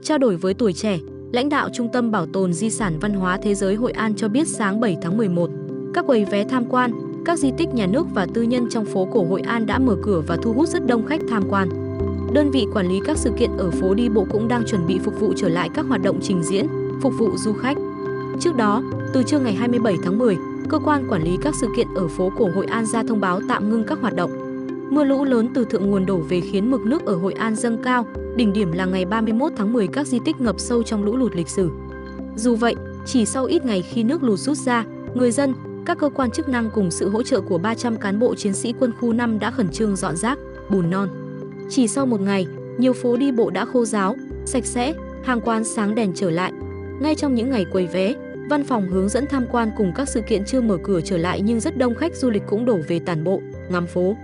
Trao đổi với Tuổi Trẻ, lãnh đạo Trung tâm Bảo tồn Di sản Văn hóa Thế giới Hội An cho biết sáng 7 tháng 11, các quầy vé tham quan, các di tích nhà nước và tư nhân trong phố cổ Hội An đã mở cửa và thu hút rất đông khách tham quan. Đơn vị quản lý các sự kiện ở phố đi bộ cũng đang chuẩn bị phục vụ trở lại các hoạt động trình diễn, phục vụ du khách. Trước đó, từ trưa ngày 27 tháng 10, cơ quan quản lý các sự kiện ở phố cổ Hội An ra thông báo tạm ngưng các hoạt động. Mưa lũ lớn từ thượng nguồn đổ về khiến mực nước ở Hội An dâng cao, đỉnh điểm là ngày 31 tháng 10 các di tích ngập sâu trong lũ lụt lịch sử. Dù vậy, chỉ sau ít ngày khi nước lụt rút ra, người dân, các cơ quan chức năng cùng sự hỗ trợ của 300 cán bộ chiến sĩ quân khu 5 đã khẩn trương dọn rác, bùn non. Chỉ sau một ngày, nhiều phố đi bộ đã khô ráo, sạch sẽ, hàng quán sáng đèn trở lại. Ngay trong những ngày quầy vé, văn phòng hướng dẫn tham quan cùng các sự kiện chưa mở cửa trở lại nhưng rất đông khách du lịch cũng đổ về tản bộ, ngắm phố.